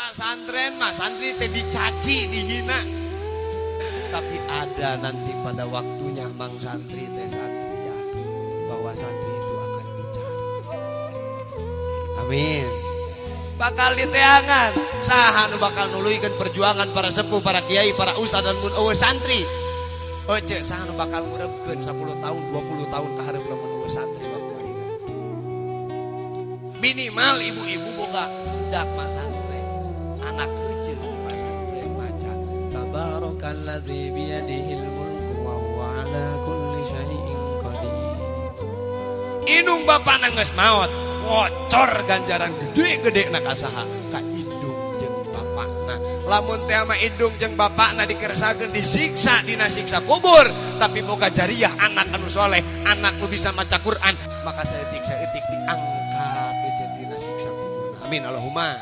Pasantren mah santri teh dicaci, dihina. Tapi ada nanti pada waktunya mang santri teh santri ya, bahwa santri itu akan dicari. Amin. Bakal diteangan. Saha nu bakal nuluykeun perjuangan para sepuh, para kiai, para ustad dan mun eueuh santri. Cek saha nu bakal ngurebkeun 10 tahun, 20 tahun ka hareup lamun eueuh santri waktu ayeuna. Minimal ibu-ibu boga budak masantren. Anak kecil di pesantren maca tabarakalladzi biyadihil mulku wa huwa ala kulli syai'in qadir. Indung bapana geus maot, ngocor ganjaran gede-gede na ka saha? Ka indung jeung bapakna. Lamun teh mah indung jeung bapakna dikersakeun disiksa dina siksa kubur, tapi boga jariah anak anu soleh, anak nu bisa maca Quran, maka saeutik diangkat jeung dina siksa kubur. Amin Allahumma.